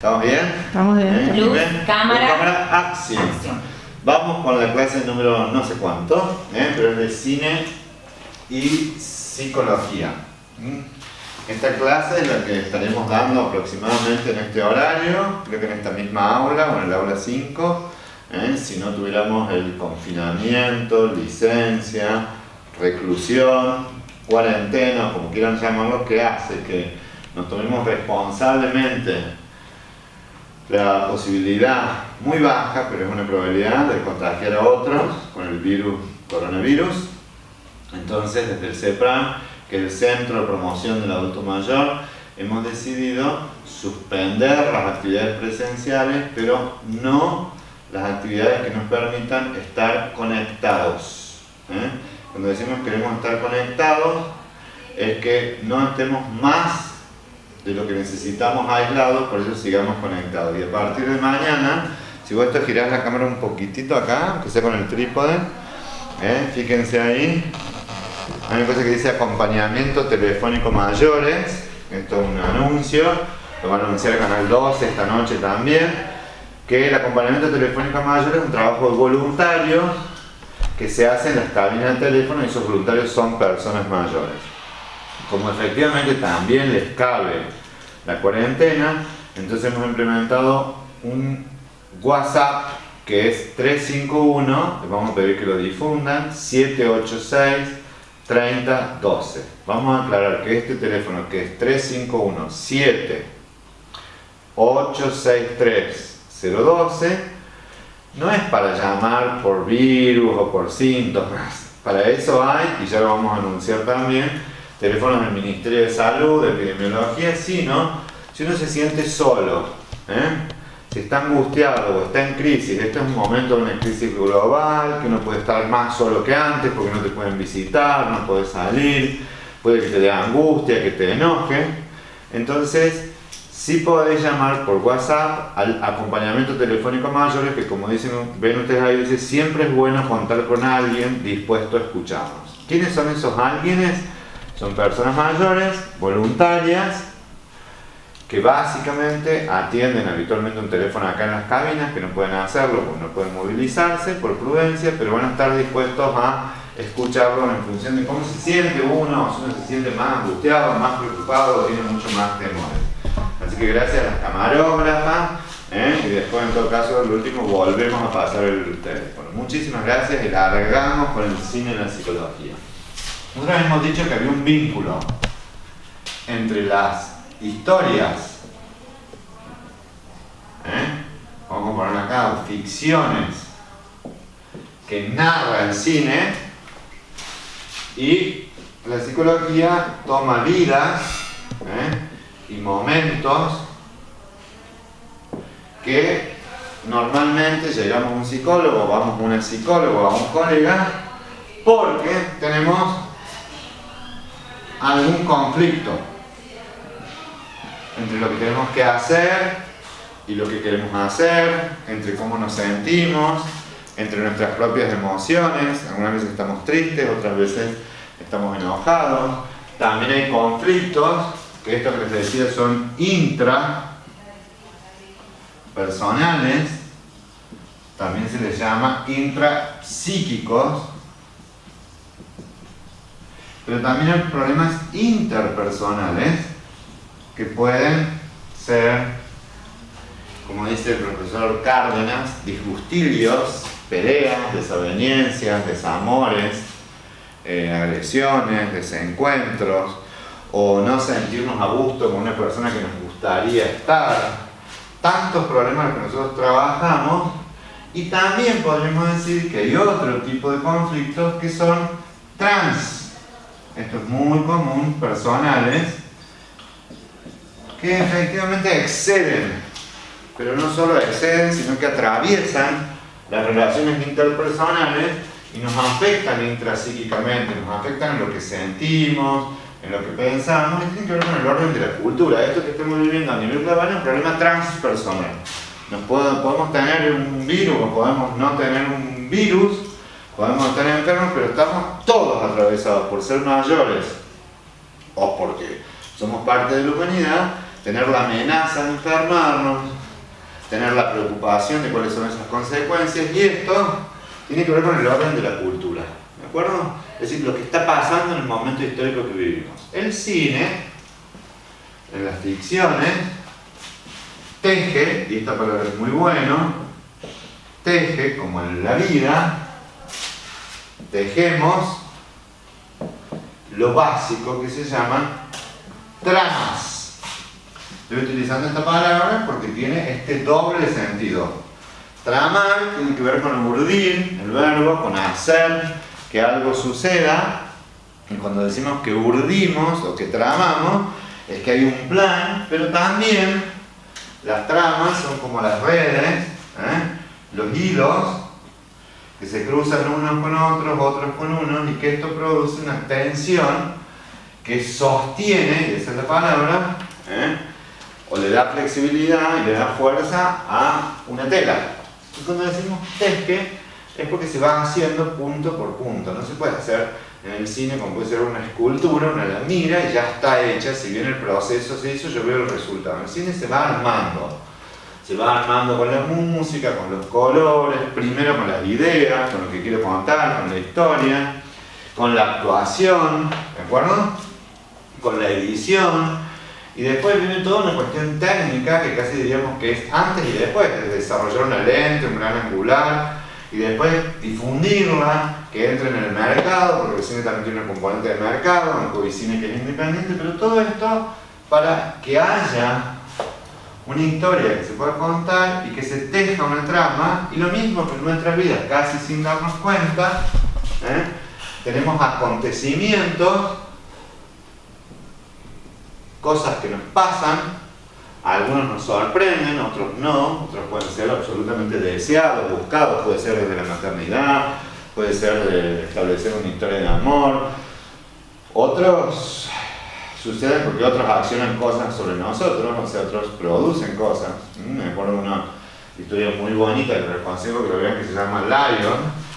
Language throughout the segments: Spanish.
¿Estamos bien? Estamos bien. Luz, cámara, acción. Vamos con la clase número no sé cuánto, pero es de cine y psicología. Esta clase es la que estaremos dando aproximadamente en este horario, creo que en esta misma aula o en el aula 5, si no tuviéramos el confinamiento, licencia, reclusión, cuarentena, como quieran llamarlo, que hace que nos tomemos responsablemente la posibilidad muy baja, pero es una probabilidad de contagiar a otros con el coronavirus. Entonces, desde el CEPRAM, que es el Centro de Promoción del Adulto Mayor, hemos decidido suspender las actividades presenciales, pero no las actividades que nos permitan estar conectados. Cuando decimos queremos estar conectados, es que no estemos más de lo que necesitamos aislados, por eso sigamos conectados. Y a partir de mañana, si vos esto girás la cámara un poquitito acá, aunque sea con el trípode, fíjense ahí, hay una cosa que dice acompañamiento telefónico mayores. Esto es un anuncio, lo van a anunciar el Canal 12 esta noche también, que el acompañamiento telefónico mayores es un trabajo voluntario que se hace en las cabinas de teléfono, y esos voluntarios son personas mayores. Como efectivamente también les cabe la cuarentena, entonces hemos implementado un WhatsApp que es 351, les vamos a pedir que lo difundan, 786 3012. Vamos a aclarar que este teléfono, que es 351 7863 012, no es para llamar por virus o por síntomas. Para eso hay, y ya lo vamos a anunciar también, teléfonos del Ministerio de Salud, de Epidemiología, sino si uno se siente solo, si está angustiado o está en crisis. Este es un momento de una crisis global, que uno puede estar más solo que antes porque no te pueden visitar, no puedes salir, puede que te dé angustia, que te enoje. Entonces, sí podéis llamar por WhatsApp al acompañamiento telefónico mayores, que como dicen, ven ustedes ahí, dice, siempre es bueno contar con alguien dispuesto a escucharnos. ¿Quiénes son esos alguienes? Son personas mayores, voluntarias, que básicamente atienden habitualmente un teléfono acá en las cabinas, que no pueden hacerlo porque no pueden movilizarse por prudencia, pero van a estar dispuestos a escucharlo en función de cómo se siente uno, si uno se siente más angustiado, más preocupado, tiene mucho más temores. Así que gracias a las camarógrafas, y después en todo caso, el último, volvemos a pasar el teléfono. Muchísimas gracias y largamos con el cine y la psicología. Nosotros hemos dicho que había un vínculo entre las historias, vamos a poner acá, ficciones que narra el cine, y la psicología toma vidas y momentos que normalmente llegamos a un psicólogo, vamos a una psicóloga, a un colega, porque tenemos algún conflicto entre lo que tenemos que hacer y lo que queremos hacer, entre cómo nos sentimos, entre nuestras propias emociones. Algunas veces estamos tristes, otras veces estamos enojados. También hay conflictos, que estos que les decía son intrapersonales, también se les llama intrapsíquicos. Pero también hay problemas interpersonales que pueden ser, como dice el profesor Cárdenas, disgustilios, peleas, desavenencias, desamores, agresiones, desencuentros, o no sentirnos a gusto con una persona que nos gustaría estar. Tantos problemas que nosotros trabajamos, y también podríamos decir que hay otro tipo de conflictos que son trans. Esto es muy común, personales, que efectivamente exceden, pero no solo exceden, sino que atraviesan las relaciones interpersonales y nos afectan intrapsíquicamente, nos afectan en lo que sentimos, en lo que pensamos, y tiene que ver con el orden de la cultura. Esto que estamos viviendo a nivel global es un problema transpersonal. Podemos tener un virus o podemos no tener un virus, podemos estar enfermos, pero estamos todos atravesados por ser mayores o porque somos parte de la humanidad. tener la amenaza de enfermarnos, tener la preocupación de cuáles son esas consecuencias, y esto tiene que ver con el orden de la cultura, ¿de acuerdo? Es decir, lo que está pasando en el momento histórico que vivimos. El cine, en las ficciones, teje, y esta palabra es muy bueno, teje, como en la vida, tejemos lo básico que se llaman tramas. Estoy utilizando esta palabra porque tiene este doble sentido. Tramar tiene que ver con urdir, el verbo, con hacer que algo suceda. Y cuando decimos que urdimos o que tramamos, es que hay un plan, pero también las tramas son como las redes, los hilos que se cruzan unos con otros, otros con unos, y que esto produce una tensión que sostiene, y esa es la palabra, o le da flexibilidad y le da fuerza a una tela. Y cuando decimos teje, es porque se va haciendo punto por punto. No se puede hacer en el cine como puede ser una escultura, una la mira y ya está hecha. Si bien el proceso se hizo, yo veo el resultado. En el cine se va armando. Se va armando con la música, con los colores, primero con las ideas, con lo que quiero contar, con la historia, con la actuación, ¿de acuerdo? Con la edición, y después viene toda una cuestión técnica que casi diríamos que es antes y después, de desarrollar una lente, un gran angular, y después difundirla, que entre en el mercado, porque el cine también tiene un componente de mercado, aunque el cine que es independiente, pero todo esto para que haya una historia que se pueda contar y que se teja una trama, y lo mismo que en nuestras vidas, casi sin darnos cuenta, tenemos acontecimientos, cosas que nos pasan, algunos nos sorprenden, otros no, otros pueden ser absolutamente deseados, buscados, puede ser desde la maternidad, puede ser de establecer una historia de amor, otros suceden porque otros accionan cosas sobre nosotros, o sea, otros producen cosas. Me acuerdo de una historia muy bonita que les aconsejo que lo vean, que se llama Lion,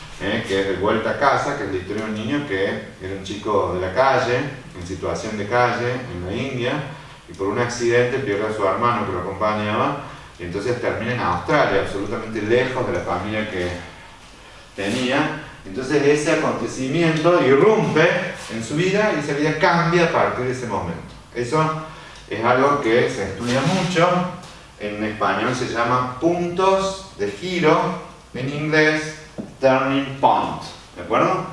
que es de Vuelta a Casa, que es la historia de un niño que era un chico de la calle, en situación de calle, en la India, y por un accidente pierde a su hermano que lo acompañaba, y entonces termina en Australia, absolutamente lejos de la familia que tenía. Entonces ese acontecimiento irrumpe en su vida y esa vida cambia a partir de ese momento. Eso es algo que se estudia mucho, en español se llama puntos de giro, en inglés turning point, ¿de acuerdo?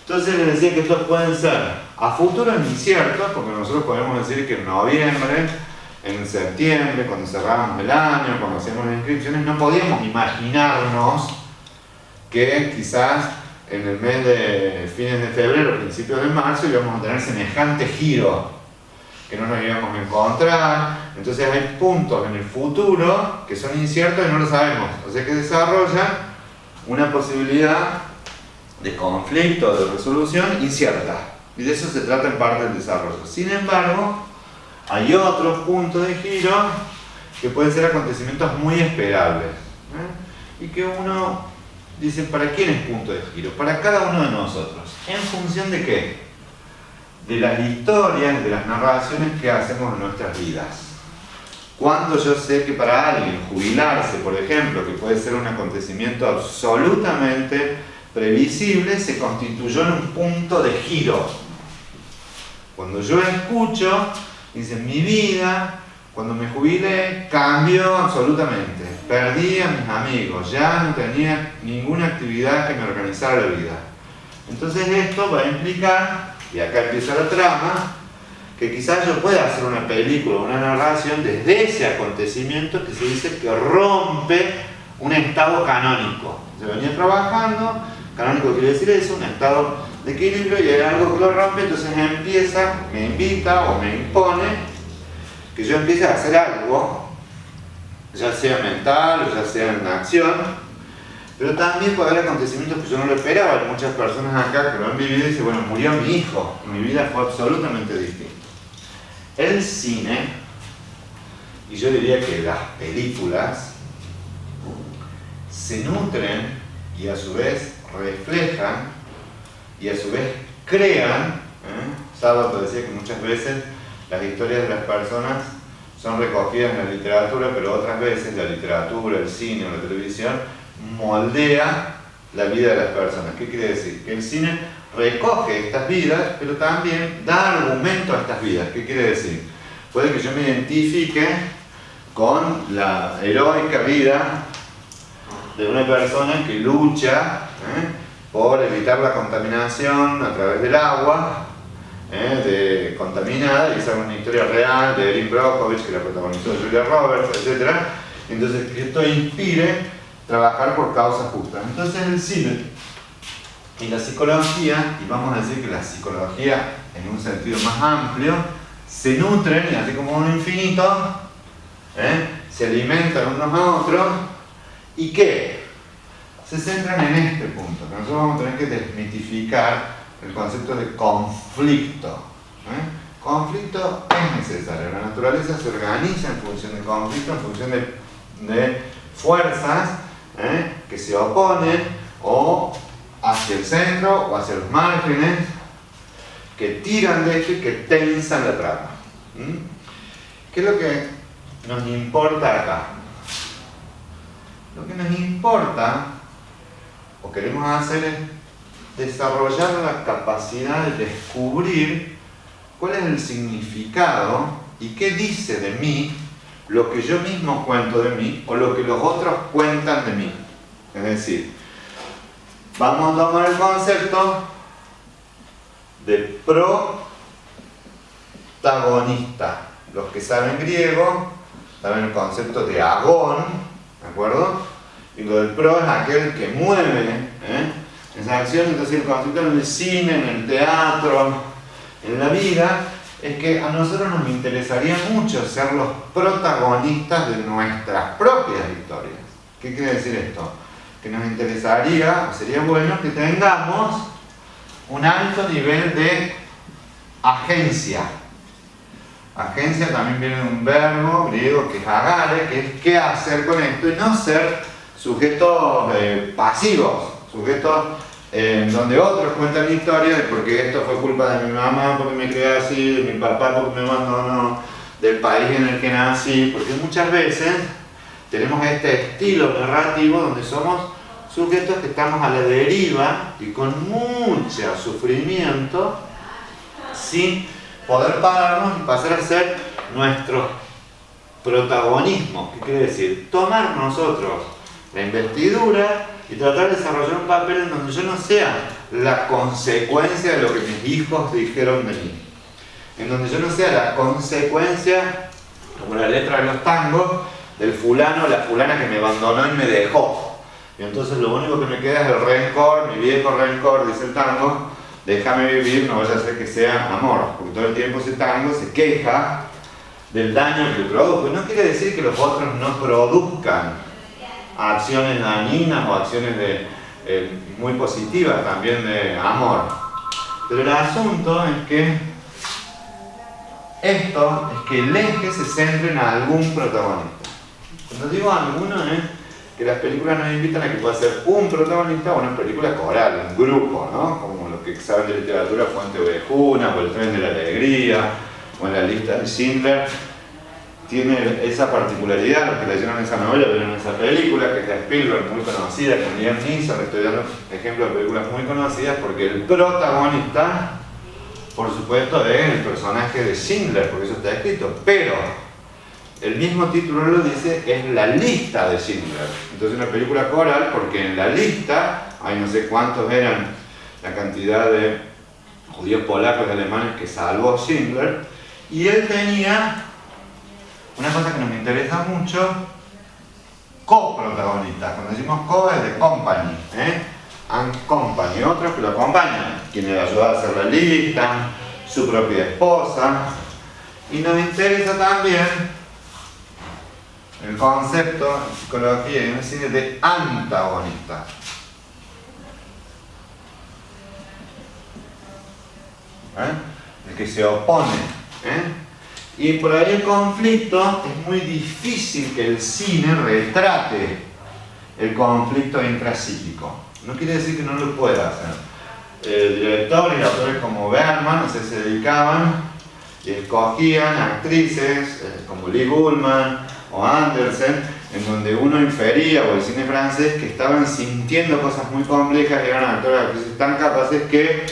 Entonces les decía que estos pueden ser a futuro inciertos, porque nosotros podemos decir que en noviembre, en septiembre, cuando cerrábamos el año, cuando hacíamos las inscripciones, no podíamos imaginarnos que quizás en el mes de fines de febrero, principios de marzo, íbamos a tener semejante giro, que no nos íbamos a encontrar. Entonces hay puntos en el futuro que son inciertos y no lo sabemos, o sea que desarrollan una posibilidad de conflicto, de resolución incierta, y de eso se trata en parte del desarrollo. Sin embargo, hay otros puntos de giro que pueden ser acontecimientos muy esperables, y que uno dice, ¿para quién es punto de giro? Para cada uno de nosotros. ¿En función de qué? De las historias, de las narraciones que hacemos en nuestras vidas. Cuando yo sé que para alguien jubilarse, por ejemplo, que puede ser un acontecimiento absolutamente previsible, se constituyó en un punto de giro. Cuando yo escucho, dicen, mi vida, cuando me jubilé, cambió absolutamente. Perdí a mis amigos, ya no tenía ninguna actividad que me organizara la vida. Entonces esto va a implicar, y acá empieza la trama, que quizás yo pueda hacer una película, una narración desde ese acontecimiento que se dice que rompe un estado canónico. Yo venía trabajando, canónico quiere decir eso, un estado de equilibrio, y hay algo que lo rompe, entonces empieza, me invita o me impone que yo empiece a hacer algo, ya sea mental o ya sea en acción, pero también puede haber acontecimientos que yo no lo esperaba. Hay muchas personas acá que lo han vivido y dicen, bueno, murió mi hijo, y mi vida fue absolutamente distinta. El cine, y yo diría que las películas, se nutren y a su vez reflejan y a su vez crean. Sábado decía que muchas veces las historias de las personas son recogidas en la literatura, pero otras veces la literatura, el cine o la televisión moldea la vida de las personas. ¿Qué quiere decir? Que el cine recoge estas vidas, pero también da argumento a estas vidas. ¿Qué quiere decir? Puede que yo me identifique con la heroica vida de una persona que lucha por evitar la contaminación a través del agua contaminada, y esa es una historia real de Erin Brockovich, que la protagonizó Julia Roberts, etc. Entonces, que esto inspire trabajar por causas justas. Entonces, el cine y la psicología, y vamos a decir que la psicología en un sentido más amplio, se nutren, y así como un infinito, se alimentan unos a otros, y ¿qué? Se centran en este punto. Nosotros vamos a tener que desmitificar el concepto de conflicto. Conflicto es necesario. La naturaleza se organiza en función de conflicto, en función de fuerzas que se oponen o hacia el centro o hacia los márgenes, que tiran de esto y que tensan la trama. ¿Qué es lo que nos importa acá? Lo que nos importa o queremos hacer es desarrollar la capacidad de descubrir cuál es el significado y qué dice de mí lo que yo mismo cuento de mí o lo que los otros cuentan de mí. Es decir, vamos a tomar el concepto de protagonista. Los que saben griego saben el concepto de agón, ¿de acuerdo? Y lo del pro es aquel que mueve esa acción. Entonces el concepto en el cine, en el teatro, en la vida, es que a nosotros nos interesaría mucho ser los protagonistas de nuestras propias historias. ¿Qué quiere decir esto? Que nos interesaría, o sería bueno que tengamos un alto nivel de agencia. Agencia también viene de un verbo griego que es agare, que es qué hacer con esto, y no ser sujetos pasivos, sujetos donde otros cuentan la historia de porque esto fue culpa de mi mamá, porque me crié así, de mi papá porque me abandonó, del país en el que nací, porque muchas veces tenemos este estilo narrativo donde somos sujetos que estamos a la deriva y con mucho sufrimiento, sin poder pararnos y pasar a ser nuestro protagonismo. ¿Qué quiere decir? Tomar nosotros la investidura y tratar de desarrollar un papel en donde yo no sea la consecuencia de lo que mis hijos dijeron de mí, en donde yo no sea la consecuencia, como la letra de los tangos, del fulano o la fulana que me abandonó y me dejó, y entonces lo único que me queda es el rencor, mi viejo rencor, dice el tango, déjame vivir, no vaya a ser que sea amor, porque todo el tiempo ese tango se queja del daño que le produjo. Y no quiere decir que los otros no produzcan acciones dañinas o acciones muy positivas también de amor. Pero el asunto es que esto es que el eje se centre en algún protagonista. Cuando digo alguno es que las películas nos invitan a que pueda ser un protagonista o una película coral, un grupo, ¿no? Como los que saben de literatura, Fuente Ovejuna, o El Tren de la Alegría, o en La Lista de Schindler. Tiene esa particularidad, los que leyeron esa novela, vieron esa película, que es de Spielberg, muy conocida, con Liam Neeson. Estoy dando ejemplos de películas muy conocidas porque el protagonista, por supuesto, es el personaje de Schindler, porque eso está escrito, pero el mismo título lo dice, es La Lista de Schindler. Entonces una película coral porque en la lista hay no sé cuántos eran la cantidad de judíos polacos y alemanes que salvó Schindler, y él tenía una cosa que nos interesa mucho, coprotagonistas. Cuando decimos co es de company, and company, otros que lo acompañan, quien le ayuda a hacer la lista, su propia esposa. Y nos interesa también el concepto en psicología y en el cine de antagonista. El que se opone. Y por ahí el conflicto, es muy difícil que el cine retrate el conflicto intrapsíquico. No quiere decir que no lo pueda hacer. Directores y autores como Bergman se dedicaban y escogían actrices como Liv Ullmann o Andersen, en donde uno infería, o el cine francés, que estaban sintiendo cosas muy complejas y eran actores y actrices tan capaces que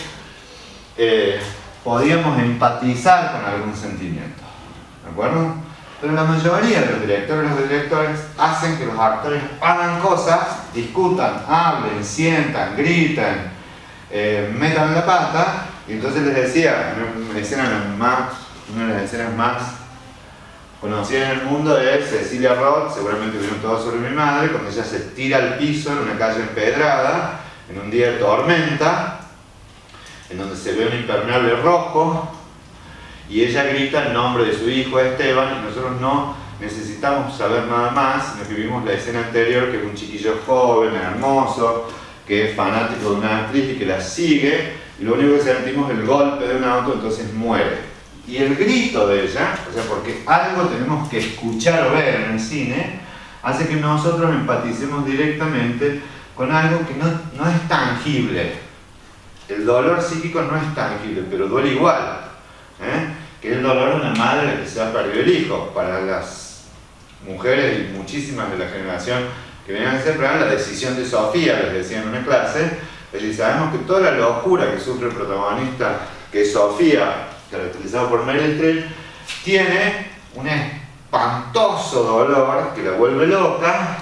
podíamos empatizar con algún sentimiento, ¿de acuerdo? Pero la mayoría de los directores hacen que los actores hagan cosas, discutan, hablen, sientan, griten, metan la pata, y entonces les decía, una de las escenas más conocidas en el mundo es Cecilia Roth, seguramente vieron Todo sobre mi madre, cuando ella se tira al piso en una calle empedrada, en un día de tormenta, en donde se ve un impermeable rojo, y ella grita el nombre de su hijo Esteban, y nosotros no necesitamos saber nada más, sino que vimos la escena anterior, que es un chiquillo joven, hermoso, que es fanático de una actriz y que la sigue, y lo único que sentimos es el golpe de un auto, entonces muere. Y el grito de ella, o sea, porque algo tenemos que escuchar o ver en el cine, hace que nosotros empaticemos directamente con algo que no es tangible. El dolor psíquico no es tangible, pero duele igual. Que es el dolor de una madre a la que se ha perdido el hijo. Para las mujeres y muchísimas de la generación que venían a ser la decisión de Sofía, les decía en una clase, es decir, sabemos que toda la locura que sufre el protagonista, que es Sofía, caracterizado por Meryl Streep, tiene un espantoso dolor que la vuelve loca,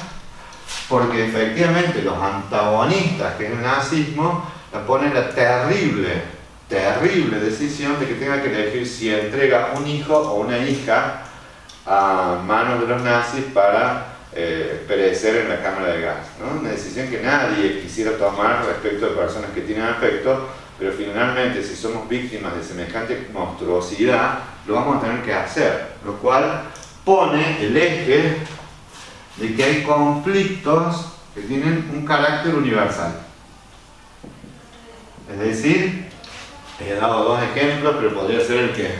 porque efectivamente los antagonistas, que es el nazismo, la ponen la terrible decisión de que tenga que elegir si entrega un hijo o una hija a manos de los nazis para perecer en la cámara de gas, ¿no? Una decisión que nadie quisiera tomar respecto de personas que tienen afecto, pero finalmente si somos víctimas de semejante monstruosidad, lo vamos a tener que hacer, lo cual pone el eje de que hay conflictos que tienen un carácter universal. Es decir, he dado dos ejemplos, pero podría ser el que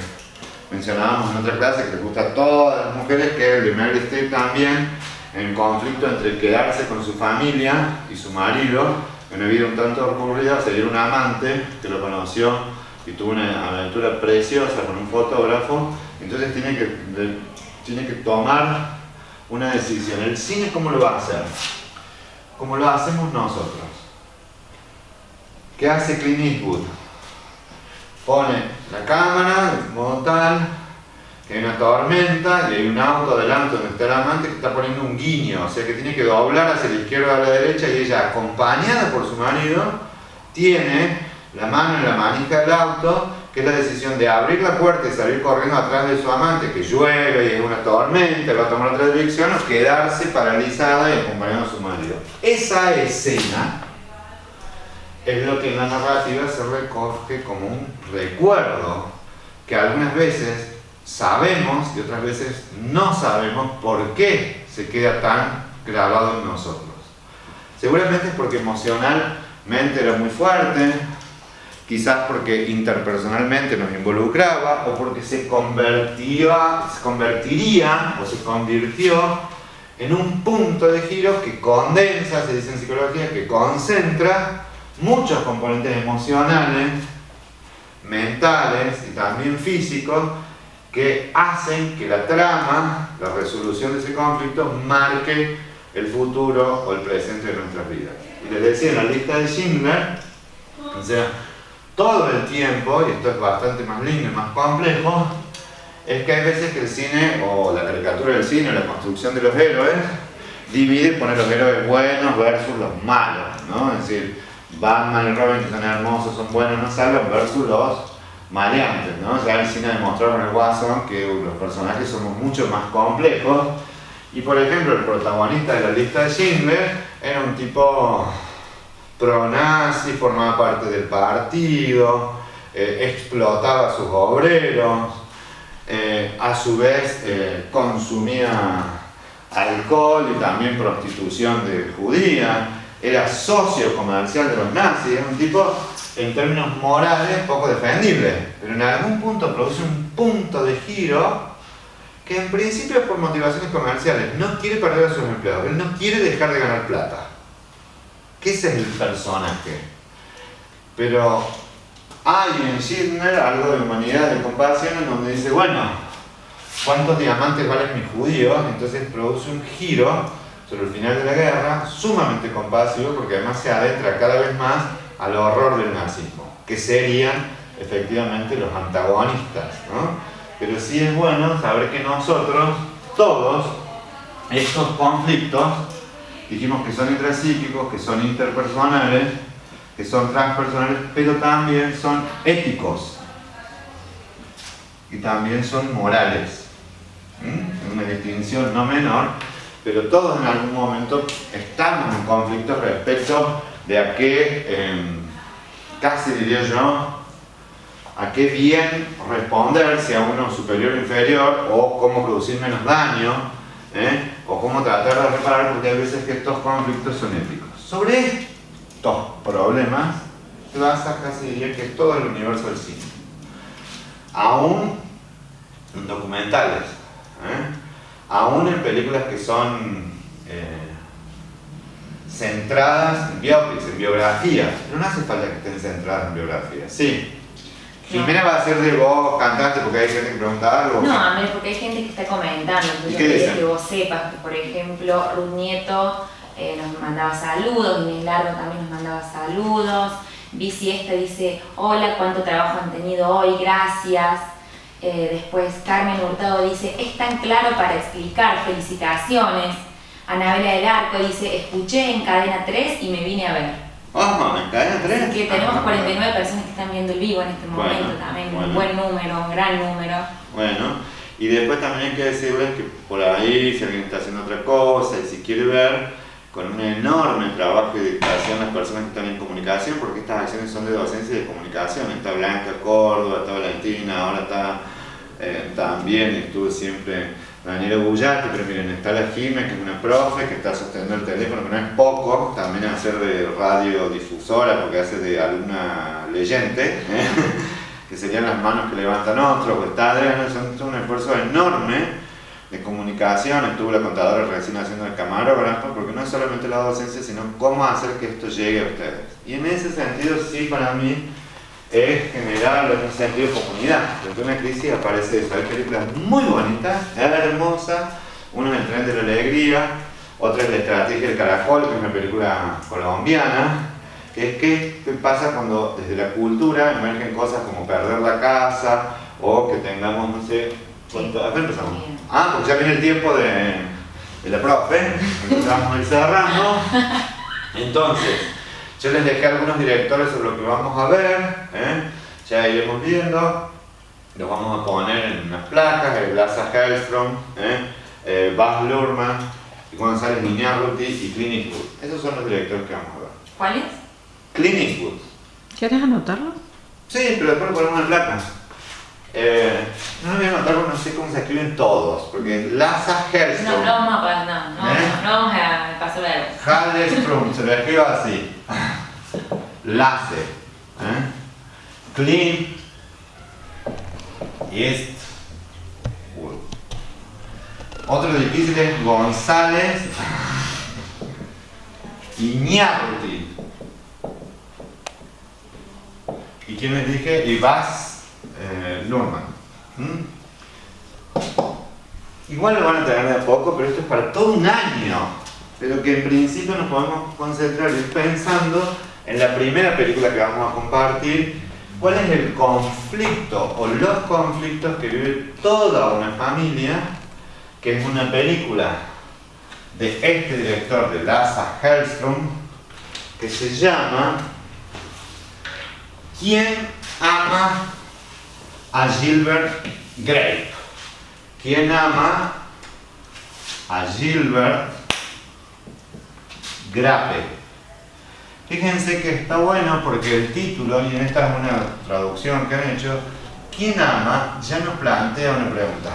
mencionábamos en otra clase, que les gusta a todas las mujeres, que es el de Meryl Streep también, en el conflicto entre quedarse con su familia y su marido, en una vida un tanto recurrida, seguir un amante que lo conoció y tuvo una aventura preciosa con un fotógrafo, entonces tiene que tomar una decisión. ¿El cine cómo lo va a hacer? Como lo hacemos nosotros. ¿Qué hace Clint Eastwood? Pone la cámara de modo tal que hay una tormenta y hay un auto adelante donde está el amante que está poniendo un guiño, o sea que tiene que doblar hacia la izquierda o a la derecha, y ella, acompañada por su marido, tiene la mano en la manija del auto, que es la decisión de abrir la puerta y salir corriendo atrás de su amante, que llueve y es una tormenta, va a tomar otra dirección, o quedarse paralizada y acompañando a su marido. Esa escena es lo que en la narrativa se recoge como un recuerdo, que algunas veces sabemos y otras veces no sabemos por qué se queda tan grabado en nosotros. Seguramente es porque emocionalmente era muy fuerte, quizás porque interpersonalmente nos involucraba, o porque se convirtió en un punto de giro que condensa, se dice en psicología, que concentra muchos componentes emocionales, mentales y también físicos, que hacen que la trama, la resolución de ese conflicto, marque el futuro o el presente de nuestras vidas. Y les decía, en la lista de Schindler, o sea, todo el tiempo, y esto es bastante más lindo y más complejo, es que hay veces que el cine, o la caricatura del cine, o la construcción de los héroes, divide y pone los héroes buenos versus los malos, ¿no? Es decir, Batman y Robin, que son hermosos, son buenos, no salvan, versus los maleantes, ¿no? Ya el cine demostró con el Guasón que los personajes somos mucho más complejos. Y por ejemplo, el protagonista de la lista de Schindler era un tipo pro-nazi, formaba parte del partido, explotaba a sus obreros, a su vez consumía alcohol y también prostitución de judía, era socio comercial de los nazis, era un tipo en términos morales poco defendible, pero en algún punto produce un punto de giro que en principio es por motivaciones comerciales, no quiere perder a sus empleados, él no quiere dejar de ganar plata, que ese es el personaje. Pero Hay en Schindler algo de humanidad, de compasión, en donde dice, bueno, ¿cuántos diamantes valen mis judíos? Entonces produce un giro sobre el final de la guerra, sumamente compasivo, porque además se adentra cada vez más al horror del nazismo, que serían efectivamente los antagonistas, ¿no? Pero sí es bueno saber que nosotros, todos estos conflictos, dijimos que son intrapsíquicos, que son interpersonales, que son transpersonales, pero también son éticos y también son morales. Es una distinción no menor, pero todos en algún momento estamos en conflicto respecto de a qué, casi diría yo, a qué bien responder, si a uno superior o inferior, o cómo producir menos daño, o cómo tratar de reparar, porque hay veces que estos conflictos son éticos. Sobre estos problemas se basa casi diría que todo el universo del cine. Aún en documentales, aún en películas que son centradas en biopics, en biografías, pero no hace falta que estén centradas en biografías. Sí. Jimena va a ser de vos cantante porque hay gente que pregunta algo. No, a mí porque hay gente que está comentando. Yo quería que vos sepas que, por ejemplo, Ruth Nieto nos mandaba saludos, Inés Largo también nos mandaba saludos. Vici esta dice, hola, cuánto trabajo han tenido hoy, gracias. Después Carmen Hurtado dice, es tan claro para explicar, felicitaciones. Anabela del Arco dice, escuché en Cadena 3 y me vine a ver. En Cadena 3. Así que tenemos 49 personas que están viendo el vivo en este momento también, un buen número, un gran número. Bueno, y después también hay que decirles que por ahí, si alguien está haciendo otra cosa y si quiere ver, con un enorme trabajo y dedicación las personas que están en comunicación, porque estas acciones son de docencia y de comunicación. Está Blanca Córdoba, está Valentina, ahora está también, estuvo siempre Daniela Bullati, pero miren, está la Jime, que es una profe, que está sosteniendo el teléfono, que no es poco, también hacer de radiodifusora, porque hace de alumna leyente, que serían las manos que levantan otros, o está Adriana, son un esfuerzo enorme de comunicación. Estuvo la contadora recién haciendo el camarógrafo, porque no es solamente la docencia, sino cómo hacer que esto llegue a ustedes. Y en ese sentido, sí, para mí, es generar un sentido de comunidad. Frente a una crisis aparece eso. Hay películas muy bonitas, hermosas. Una es El tren de la alegría, otra es La estrategia del caracol, que es una película colombiana, que es qué pasa cuando desde la cultura emergen cosas como perder la casa, o que tengamos, no sé, ¿a qué empezamos? Porque ya viene el tiempo de la profe, entonces vamos a ir cerrando. Entonces, yo les dejé algunos directores sobre lo que vamos a ver, ya iremos viendo, los vamos a poner en unas placas, Lasse Hallström, Baz Luhrmann, González Iñárritu y Clint Eastwood. Esos son los directores que vamos a ver. ¿Cuáles? Clint Eastwood. ¿Quieres anotarlo? Sí, pero después lo ponemos en placas. No lo voy a anotar porque no sé cómo se escriben todos, porque Lasse Hallström. No vamos a pasar de Hallström, se lo escribo así. Lasse, Clint Eastwood. Otro difícil es González Iñárritu. ¿Y quién les dije? Y Baz Luhrmann. Igual lo van a tener de a poco, pero esto es para todo un año. Pero que en principio nos podemos concentrar ir pensando en la primera película que vamos a compartir, cuál es el conflicto o los conflictos que vive toda una familia, que es una película de este director, de Lasse Hallström, que se llama ¿Quién ama a Gilbert Grape? ¿Quién ama a Gilbert Grape? Fíjense que está bueno porque el título, y en esta es una traducción que han hecho, ¿quién ama? Ya nos plantea una pregunta.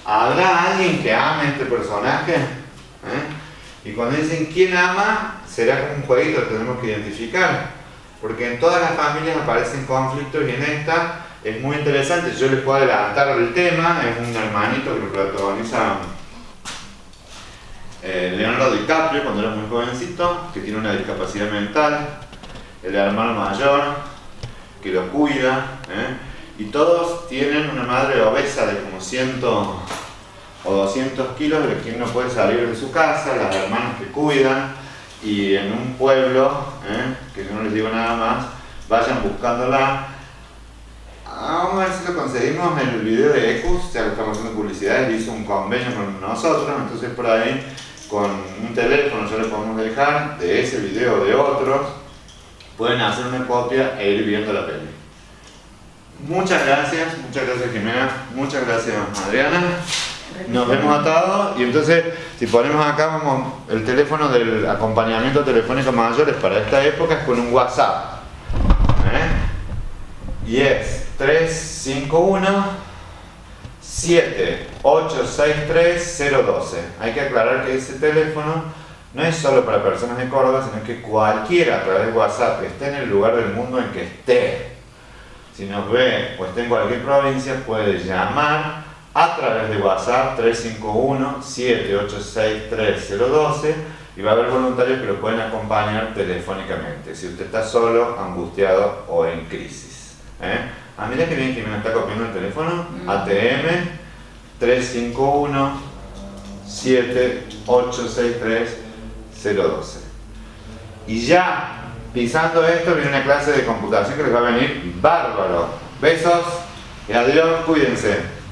¿Habrá alguien que ame a este personaje? Y cuando dicen ¿quién ama? Será como un jueguito que tenemos que identificar, porque en todas las familias aparecen conflictos y en esta es muy interesante. Yo les puedo adelantar el tema. Es un hermanito que lo protagoniza Leonardo DiCaprio cuando era muy jovencito, que tiene una discapacidad mental, el hermano mayor, que lo cuida, y todos tienen una madre obesa de como 100 o 200 kilos, de quien no puede salir de su casa, las hermanas que cuidan, y en un pueblo, que yo no les digo nada más, vayan buscándola. Vamos a ver si lo conseguimos en el video de Ecus, ya que estamos haciendo publicidad, él hizo un convenio con nosotros, entonces por ahí con un teléfono ya le podemos dejar de ese video o de otros, pueden hacer una copia e ir viendo la peli. Muchas gracias Jimena, muchas gracias Adriana. Nos vemos atados y entonces si ponemos acá vamos, el teléfono del acompañamiento telefónico mayores para esta época es con un WhatsApp. Y es 351-7863-012. Hay que aclarar que ese teléfono no es solo para personas de Córdoba, sino que cualquiera a través de WhatsApp que esté en el lugar del mundo en que esté, si nos ve o esté en cualquier provincia, puede llamar a través de WhatsApp 351-7863-012 y va a haber voluntarios que lo pueden acompañar telefónicamente si usted está solo, angustiado o en crisis. Mira que bien que me está copiando el teléfono. ATM 351-7863-012. Y ya pisando esto viene una clase de computación que les va a venir bárbaro. Besos y adiós, cuídense.